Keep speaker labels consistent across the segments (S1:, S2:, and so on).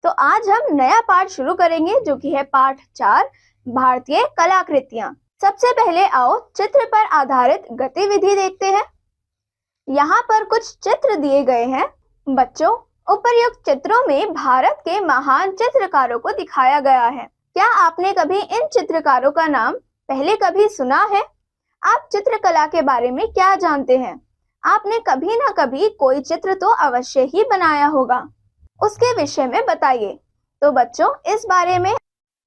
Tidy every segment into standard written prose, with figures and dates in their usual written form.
S1: तो आज हम नया पाठ शुरू करेंगे जो कि है पाठ 4 भारतीय कलाकृतियां। सबसे पहले आओ चित्र पर आधारित गतिविधि देखते हैं। यहाँ पर कुछ चित्र दिए गए हैं। बच्चों, उपर्युक्त चित्रों में भारत के महान चित्रकारों को दिखाया गया है। क्या आपने कभी इन चित्रकारों का नाम पहले कभी सुना है? आप चित्रकला के बारे में क्या जानते हैं? आपने कभी ना कभी कोई चित्र तो अवश्य ही बनाया होगा। उसके विषय में बताइए। तो बच्चों, इस बारे में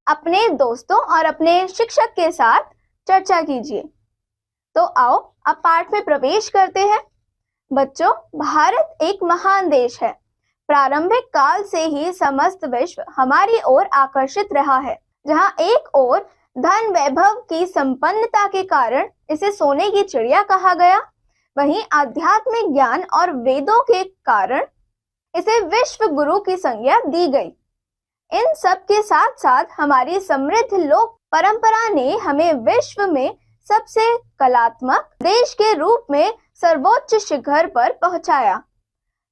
S1: अपने दोस्तों और अपने शिक्षक के साथ चर्चा कीजिए। तो आओ अब पाठ में प्रवेश करते हैं। बच्चों, भारत एक महान देश है। प्रारंभिक काल से ही समस्त विश्व हमारी ओर आकर्षित रहा है। जहां एक ओर धन वैभव की संपन्नता के कारण इसे सोने की चिड़िया कहा गया, वहीं आध्यात्मिक ज्ञान और वेदों के कारण इसे विश्व गुरु की संज्ञा दी गई। इन सब के साथ साथ हमारी समृद्ध लोक परंपरा ने हमें विश्व में सबसे कलात्मक देश के रूप में सर्वोच्च शिखर पर पहुंचाया।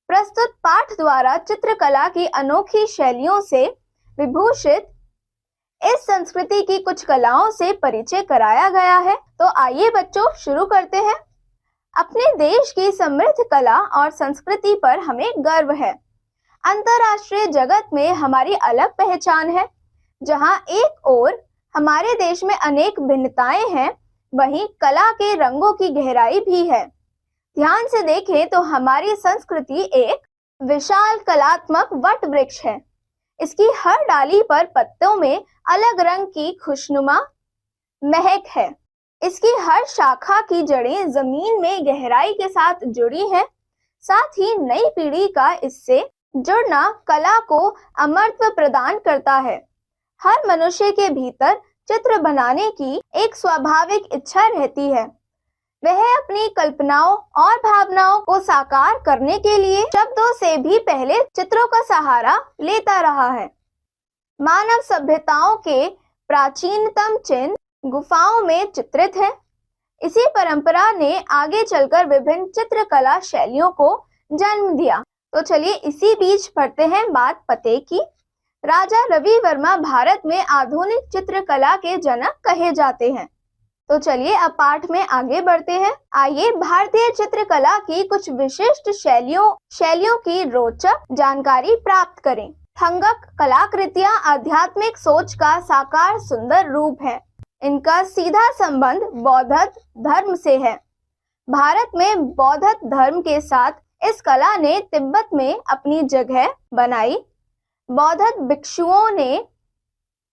S1: प्रस्तुत पाठ द्वारा चित्रकला की अनोखी शैलियों से विभूषित इस संस्कृति की कुछ कलाओं से परिचय कराया गया है। तो आइए बच्चों, शुरू करते हैं। अपने देश की समृद्ध कला और संस्कृति पर हमें गर्व है। अंतर्राष्ट्रीय जगत में हमारी अलग पहचान है। जहां एक ओर हमारे देश में अनेक भिन्नताएं हैं, वहीं कला के रंगों की गहराई भी है। ध्यान से देखें तो हमारी संस्कृति एक विशाल कलात्मक वट वृक्ष है। इसकी हर डाली पर पत्तों में अलग रंग की खुशनुमा महक है। इसकी हर शाखा की जड़ें जमीन में गहराई के साथ जुड़ी हैं। साथ ही नई पीढ़ी का इससे जुड़ना कला को अमरत्व प्रदान करता है। हर मनुष्य के भीतर चित्र बनाने की एक स्वाभाविक इच्छा रहती है। वह अपनी कल्पनाओं और भावनाओं को साकार करने के लिए शब्दों से भी पहले चित्रों का सहारा लेता रहा है। मानव सभ्यताओं के प्राचीनतम चिन्ह गुफाओं में चित्रित है। इसी परंपरा ने आगे चलकर विभिन्न चित्रकला शैलियों को जन्म दिया। तो चलिए इसी बीच पढ़ते हैं बात पते की। राजा रवि वर्मा भारत में आधुनिक चित्रकला के जनक कहे जाते हैं। तो चलिए अब पाठ में आगे बढ़ते हैं। आइए भारतीय चित्रकला की कुछ विशिष्ट शैलियों की रोचक जानकारी प्राप्त करें। थंगक कलाकृतियां आध्यात्मिक सोच का साकार सुंदर रूप है। इनका सीधा संबंध बौद्ध धर्म से है। भारत में बौद्ध धर्म के साथ इस कला ने तिब्बत में अपनी जगह बनाई। बौद्ध भिक्षुओं ने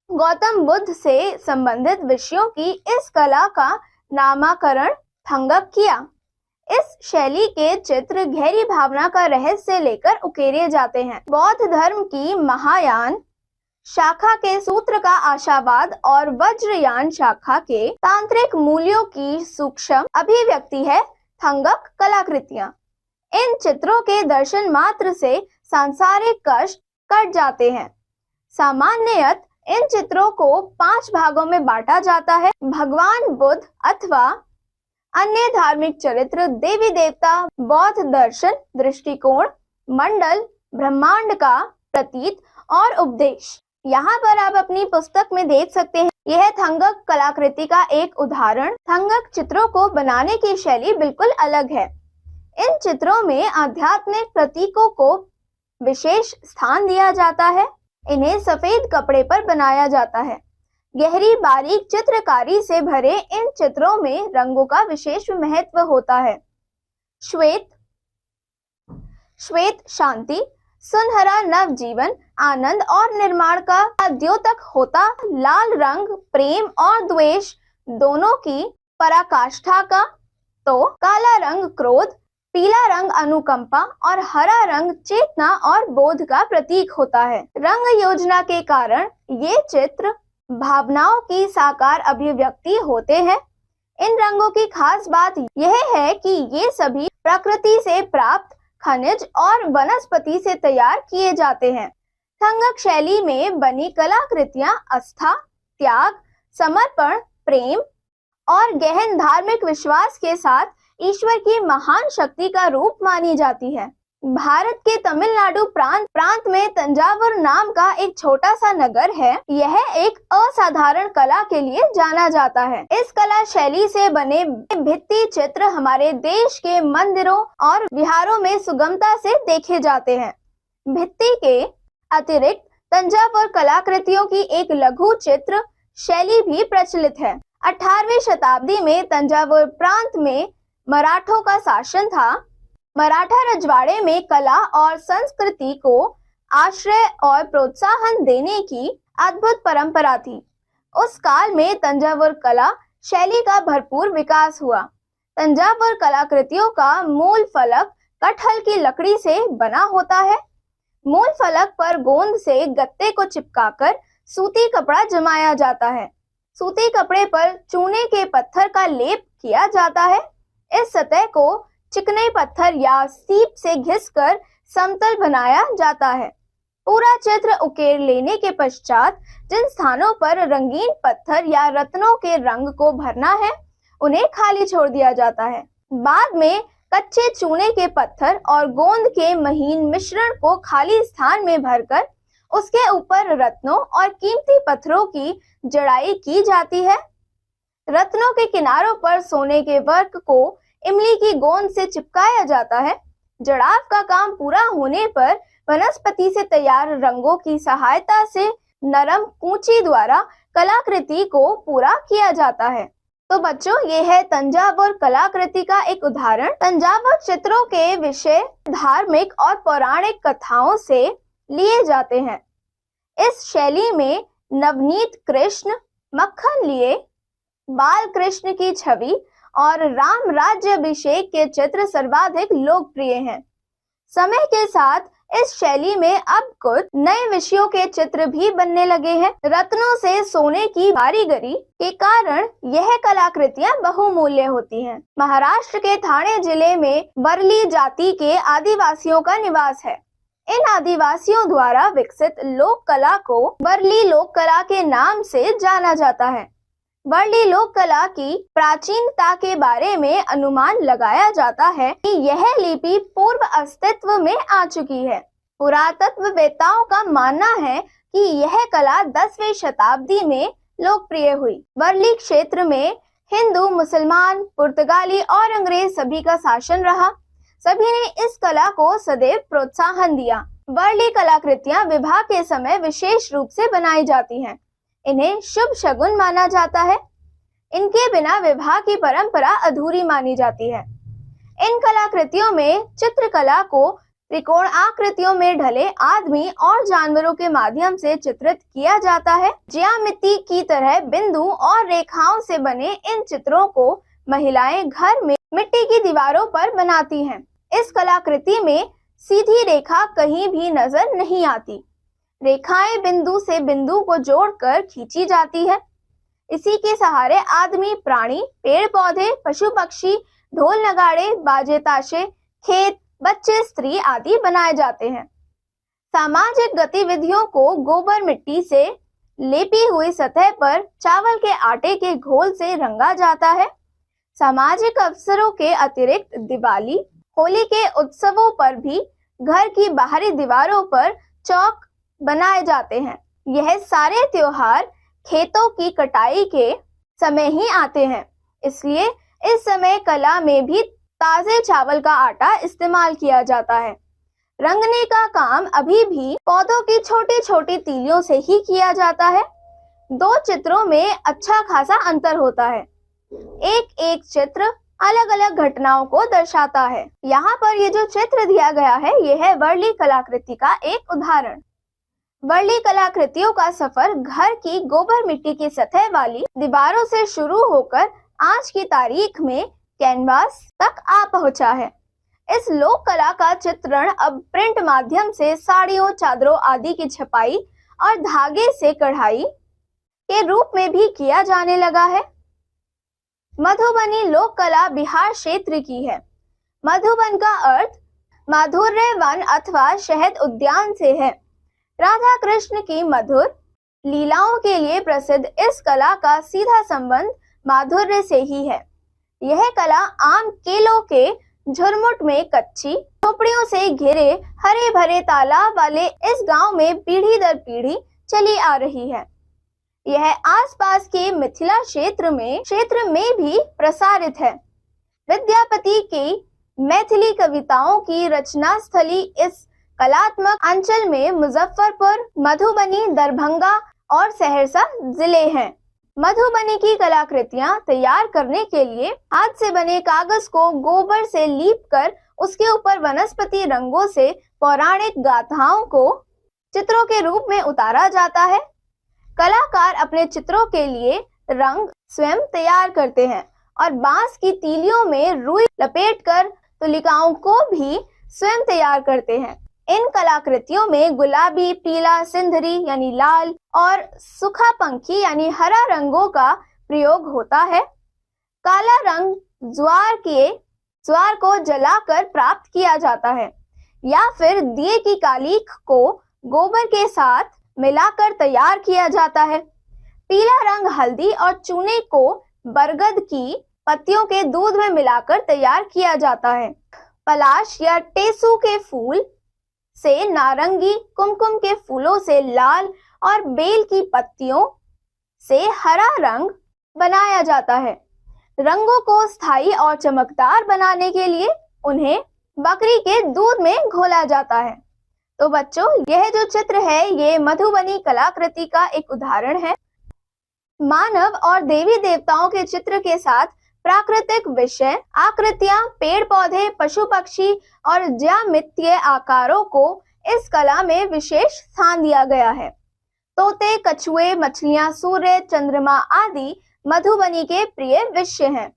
S1: गौतम बुद्ध से संबंधित विषयों की इस कला का नामकरण थंगक किया। इस शैली के चित्र गहरी भावना का रहस्य लेकर उकेरे जाते हैं। बौद्ध धर्म की महायान शाखा के सूत्र का आशावाद और वज्रयान शाखा के तांत्रिक मूल्यों की सूक्ष्म अभिव्यक्ति है थंगक कलाकृतियां। इन चित्रों के दर्शन मात्र से सांसारिक कष्ट कट जाते हैं। सामान्यतः इन चित्रों को 5 भागों में बांटा जाता है। भगवान बुद्ध अथवा अन्य धार्मिक चरित्र, देवी देवता, बौद्ध दर्शन, दृष्टिकोण, मंडल, ब्रह्मांड का प्रतीक और उपदेश। यहाँ पर आप अपनी पुस्तक में देख सकते हैं। यह थंगक कलाकृति का एक उदाहरण। थंगक चित्रों को बनाने की शैली बिल्कुल अलग है। इन चित्रों में आध्यात्मिक प्रतीकों को विशेष स्थान दिया जाता है। इन्हें सफेद कपड़े पर बनाया जाता है। गहरी बारीक चित्रकारी से भरे इन चित्रों में रंगों का विशेष महत्व होता है। श्वेत शांति, सुनहरा नवजीवन, आनंद और निर्माण का द्योतक होता। लाल रंग प्रेम और द्वेष दोनों की पराकाष्ठा का। तो काला रंग क्रोध, पीला रंग अनुकंपा और हरा रंग चेतना और बोध का प्रतीक होता है। रंग योजना के कारण ये चित्र भावनाओं की साकार अभिव्यक्ति होते हैं। इन रंगों की खास बात यह है कि ये सभी प्रकृति से प्राप्त खनिज और वनस्पति से तैयार किए जाते हैं। थंगक शैली में बनी कलाकृतियां आस्था, त्याग, समर्पण, प्रेम और गहन धार्मिक विश्वास के साथ ईश्वर की महान शक्ति का रूप मानी जाती है। भारत के तमिलनाडु प्रांत में तंजावुर नाम का एक छोटा सा नगर है। यह एक असाधारण कला के लिए जाना जाता है। इस कला शैली से बने भित्ति चित्र हमारे देश के मंदिरों और विहारों में सुगमता से देखे जाते हैं। भित्ति के अतिरिक्त तंजावुर कलाकृतियों की एक लघु चित्र शैली भी प्रचलित है। 18वीं शताब्दी में तंजावुर प्रांत में मराठों का शासन था। मराठा रजवाड़े में कला और संस्कृति को आश्रय और प्रोत्साहन देने की अद्भुत परंपरा थी। उस काल में तंजावुर कला शैली का भरपूर विकास हुआ। तंजावुर कलाकृतियों का मूल फलक कटहल की लकड़ी से बना होता है। मूल फलक पर गोंद से गत्ते को चिपकाकर सूती कपड़ा जमाया जाता है। सूती कपड़े पर चूने के पत्थर का लेप किया जाता है। इस सतह को चिकने पत्थर या सीप से घिसकर समतल बनाया जाता है। पूरा चित्र उकेर लेने के पश्चात जिन स्थानों पर रंगीन पत्थर या रत्नों के रंग को भरना है उन्हें खाली छोड़ दिया जाता है। बाद में कच्चे चूने के पत्थर और गोंद के महीन मिश्रण को खाली स्थान में भरकर उसके ऊपर रत्नों और कीमती पत्थरों की जड़ाई की जाती है। रत्नों के किनारों पर सोने के वर्क को इमली की गोंद से चिपकाया जाता है। जड़ाव का काम पूरा होने पर वनस्पति से तैयार रंगों की सहायता से नरम कूंची द्वारा कलाकृति को पूरा किया जाता है। तो बच्चों, ये है तंजावुर कलाकृति का एक उदाहरण। तंजावुर चित्रों के विषय धार्मिक और पौराणिक कथाओं से लिए जाते हैं। इस शैली में नवनीत कृष्ण, मक्खन लिए, बाल कृष्ण की छवि और राम राज्याभिषेक के चित्र सर्वाधिक लोकप्रिय हैं। समय के साथ इस शैली में अब कुछ नए विषयों के चित्र भी बनने लगे हैं। रत्नों से सोने की कारीगरी के कारण यह कलाकृतियां बहुमूल्य होती हैं। महाराष्ट्र के ठाणे जिले में वर्ली जाति के आदिवासियों का निवास है। इन आदिवासियों द्वारा विकसित लोक कला को वर्ली लोक कला के नाम से जाना जाता है। वर्ली लोक कला की प्राचीनता के बारे में अनुमान लगाया जाता है कि यह लिपि पूर्व अस्तित्व में आ चुकी है। पुरातत्ववेत्ताओं का मानना है कि यह कला 10वीं शताब्दी में लोकप्रिय हुई। वर्ली क्षेत्र में हिंदू, मुसलमान, पुर्तगाली और अंग्रेज सभी का शासन रहा। सभी ने इस कला को सदैव प्रोत्साहन दिया। वर्ली कलाकृतियां विवाह के समय विशेष रूप से बनाई जाती हैं। इन्हें शुभ शगुन माना जाता है। इनके बिना विवाह की परंपरा अधूरी मानी जाती है। इन कलाकृतियों में चित्रकला को त्रिकोण आकृतियों में ढले आदमी और जानवरों के माध्यम से चित्रित किया जाता है। ज्यामिति की तरह बिंदु और रेखाओं से बने इन चित्रों को महिलाएं घर में मिट्टी की दीवारों पर बनाती हैं। इस कलाकृति में सीधी रेखा कहीं भी नजर नहीं आती। रेखाएं बिंदु से बिंदु को जोड़कर खींची जाती है। इसी के सहारे आदमी, प्राणी, पेड़ पौधे, पशु पक्षी, ढोल नगाड़े, बाजे ताशे, खेत, बच्चे, स्त्री आदि बनाए जाते हैं। सामाजिक गतिविधियों को गोबर मिट्टी से लेपी हुई सतह पर चावल के आटे के घोल से रंगा जाता है। सामाजिक अवसरों के अतिरिक्त दिवाली, होली के उत्सवों पर भी घर की बाहरी दीवारों पर चौक बनाए जाते हैं। यह सारे त्योहार खेतों की कटाई के समय ही आते हैं, इसलिए इस समय कला में भी ताजे चावल का आटा इस्तेमाल किया जाता है। रंगने का काम अभी भी पौधों की छोटी छोटी तीलियों से ही किया जाता है। दो चित्रों में अच्छा खासा अंतर होता है। एक एक चित्र अलग अलग घटनाओं को दर्शाता है। यहाँ पर ये जो चित्र दिया गया है, यह है वर्ली कलाकृति का एक उदाहरण। वर्ली कलाकृतियों का सफर घर की गोबर मिट्टी की सतह वाली दीवारों से शुरू होकर आज की तारीख में कैनवास तक आ पहुंचा है। इस लोक कला का चित्रण अब प्रिंट माध्यम से साड़ियों, चादरों आदि की छपाई और धागे से कढ़ाई के रूप में भी किया जाने लगा है। मधुबनी लोक कला बिहार क्षेत्र की है। मधुबन का अर्थ माधुर्य वन अथवा शहद उद्यान से है। राधा कृष्ण की मधुर लीलाओं के लिए प्रसिद्ध इस कला का सीधा संबंध माधुर्य से ही है। यह कला आम केलों के झुरमुट में कच्ची झोपड़ियों से घिरे हरे भरे तालाब वाले इस गांव में पीढ़ी दर पीढ़ी चली आ रही है। यह आसपास के मिथिला क्षेत्र में भी प्रसारित है। विद्यापति की मैथिली कविताओं की रचना स्थली इस कलात्मक अंचल में मुजफ्फरपुर, मधुबनी, दरभंगा और सहरसा जिले हैं। मधुबनी की कलाकृतियां तैयार करने के लिए हाथ से बने कागज को गोबर से लीपकर उसके ऊपर वनस्पति रंगों से पौराणिक गाथाओं को चित्रों के रूप में उतारा जाता है। कलाकार अपने चित्रों के लिए रंग स्वयं तैयार करते हैं और बांस की तीलियों में रुई लपेटकर तुलिकाओं को भी स्वयं तैयार करते हैं। इन कलाकृतियों में गुलाबी, पीला, सिंधरी यानी लाल और सूखा पंखी यानी हरा रंगों का प्रयोग होता है। काला रंग ज्वार को जलाकर प्राप्त किया जाता है या फिर दिए की कालीख को गोबर के साथ मिलाकर तैयार किया जाता है। पीला रंग हल्दी और चूने को बरगद की पत्तियों के दूध में मिलाकर तैयार किया जाता है। पलाश या टेसू के फूल से नारंगी, कुमकुम के फूलों से लाल और बेल की पत्तियों से हरा रंग बनाया जाता है। रंगों को स्थायी और चमकदार बनाने के लिए उन्हें बकरी के दूध में घोला जाता है। तो बच्चों, यह जो चित्र है ये मधुबनी कलाकृति का एक उदाहरण है। मानव और देवी देवताओं के चित्र के साथ प्राकृतिक विषय, आकृतियां, पेड़ पौधे, पशु पक्षी और ज्यामितीय आकारों को इस कला में विशेष स्थान दिया गया है। तोते, कछुए, मछलियां, सूर्य, चंद्रमा आदि मधुबनी के प्रिय विषय हैं।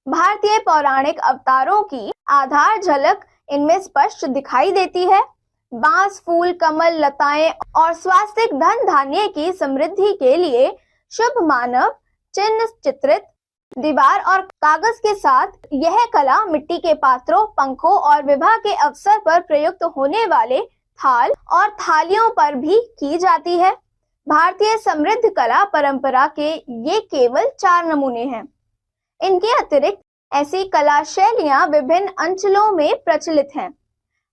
S1: भारतीय पौराणिक अवतारों की आधार झलक इनमें स्पष्ट दिखाई देती है। बांस, फूल, कमल, लताएं और स्वास्तिक धन धान्य की समृद्धि के लिए शुभ मानव चिन्ह चित्रित दीवार और कागज के साथ यह कला मिट्टी के पात्रों, पंखों और विवाह के अवसर पर प्रयुक्त होने वाले थाल और थालियों पर भी की जाती है। भारतीय समृद्ध कला परंपरा के ये केवल 4 नमूने हैं। इनके अतिरिक्त ऐसी कला शैलियां विभिन्न अंचलों में प्रचलित हैं।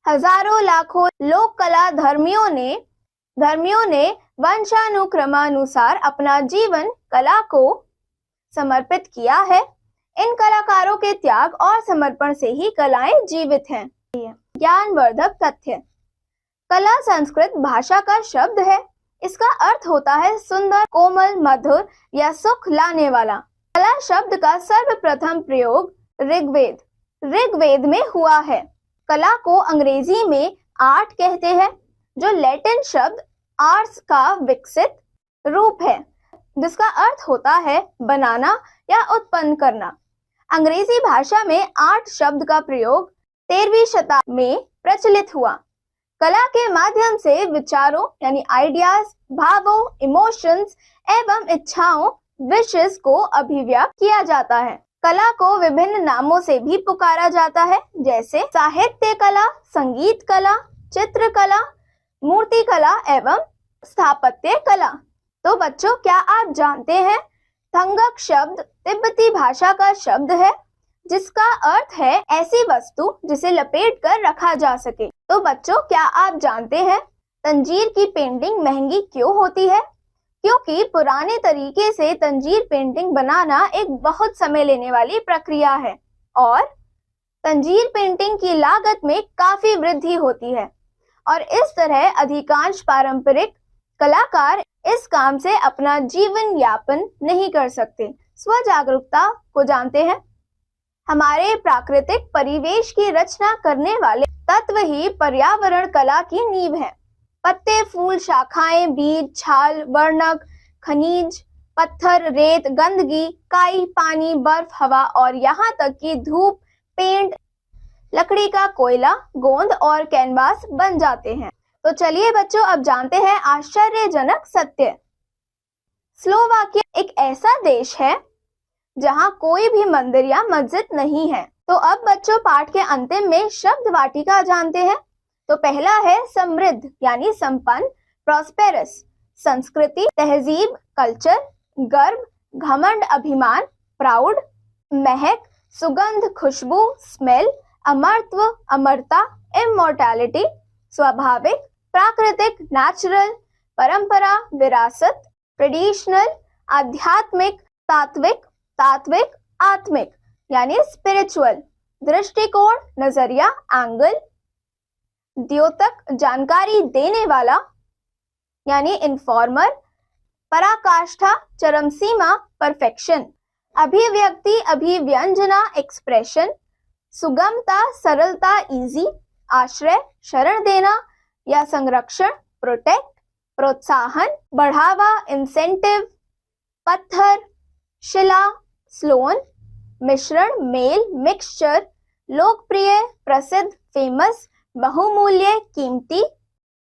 S1: हजारों लाखों लोक कला धर्मियों ने वंशानुक्रमानुसार अपना जीवन कला को समर्पित किया है। इन कलाकारों के त्याग और समर्पण से ही कलाएं जीवित हैं। ज्ञानवर्धक तथ्य। कला संस्कृत भाषा का शब्द है। इसका अर्थ होता है सुंदर, कोमल, मधुर या सुख लाने वाला। कला शब्द का सर्वप्रथम प्रयोग ऋग्वेद में हुआ है। कला को अंग्रेजी में आर्ट कहते हैं, जो लैटिन शब्द आर्ट्स का विकसित रूप है, जिसका अर्थ होता है बनाना या उत्पन्न करना। अंग्रेजी भाषा में आर्ट शब्द का प्रयोग 13वीं शताब्दी में प्रचलित हुआ। कला के माध्यम से विचारों यानी आइडियाज, भावों, इमोशंस एवं इच्छाओं, विशेस को अभिव्यक्त किया जाता है। कला को विभिन्न नामों से भी पुकारा जाता है, जैसे साहित्य कला, संगीत कला, चित्रकला, मूर्ति कला एवं स्थापत्य कला। तो बच्चों, क्या आप जानते हैं थंगक शब्द तिब्बती भाषा का शब्द है, जिसका अर्थ है ऐसी वस्तु जिसे लपेट कर रखा जा सके। तो बच्चों, क्या आप जानते हैं तंजीर की पेंटिंग महंगी क्यों होती है? क्योंकि पुराने तरीके से तंजीर पेंटिंग बनाना एक बहुत समय लेने वाली प्रक्रिया है और तंजीर पेंटिंग की लागत में काफी वृद्धि होती है और इस तरह अधिकांश पारंपरिक कलाकार इस काम से अपना जीवन यापन नहीं कर सकते। स्वजागरूकता को जानते हैं? हमारे प्राकृतिक परिवेश की रचना करने वाले तत्व ही पर्यावरण कला की नींव है। पत्ते, फूल, शाखाएं, बीज, छाल, वर्णक, खनिज, पत्थर, रेत, गंदगी, काई, पानी, बर्फ, हवा और यहाँ तक कि धूप, पेंट, लकड़ी का कोयला, गोंद और कैनवास बन जाते हैं। तो चलिए बच्चों, अब जानते हैं आश्चर्यजनक सत्य। स्लोवाकिया एक ऐसा देश है जहां कोई भी मंदिर या मस्जिद नहीं है। तो अब बच्चों, पाठ के अंतिम में शब्द वाटिका जानते हैं। तो पहला है समृद्ध यानी संपन्न, प्रॉस्पेरस, संस्कृति, तहजीब, कल्चर, गर्व, घमंड, अभिमान, प्राउड, महक, सुगंध, खुशबू, स्मेल, अमरत्व, अमरता, इमॉर्टैलिटी, स्वाभाविक, प्राकृतिक, नेचुरल, परंपरा, विरासत, ट्रेडिशनल, आध्यात्मिक, तात्विक, तात्विक, आत्मिक यानी स्पिरिचुअल, दृष्टिकोण, नजरिया, एंगल, द्योतक, जानकारी देने वाला यानी इन्फॉर्मर, पराकाष्ठा, चरम सीमा, परफेक्शन, अभिव्यक्ति, अभिव्यंजना, एक्सप्रेशन, सुगमता, सरलता, इजी, आश्रय, शरण देना या संरक्षण, प्रोटेक्ट, प्रोत्साहन, बढ़ावा, इंसेंटिव, पत्थर, शिला, स्लोन, मिश्रण, मेल, मिक्सचर, लोकप्रिय, प्रसिद्ध, फेमस, बहुमूल्य, कीमती,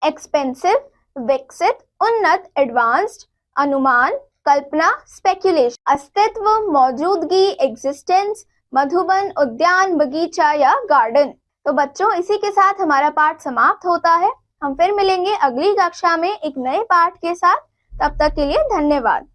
S1: एक्सपेंसिव, विकसित, उन्नत, एडवांस्ड, अनुमान, कल्पना, स्पेक्यूलेशन, अस्तित्व, मौजूदगी, एग्जिस्टेंस, मधुबन, उद्यान, बगीचा या गार्डन। तो बच्चों, इसी के साथ हमारा पाठ समाप्त होता है। हम फिर मिलेंगे अगली कक्षा में एक नए पाठ के साथ। तब तक के लिए धन्यवाद।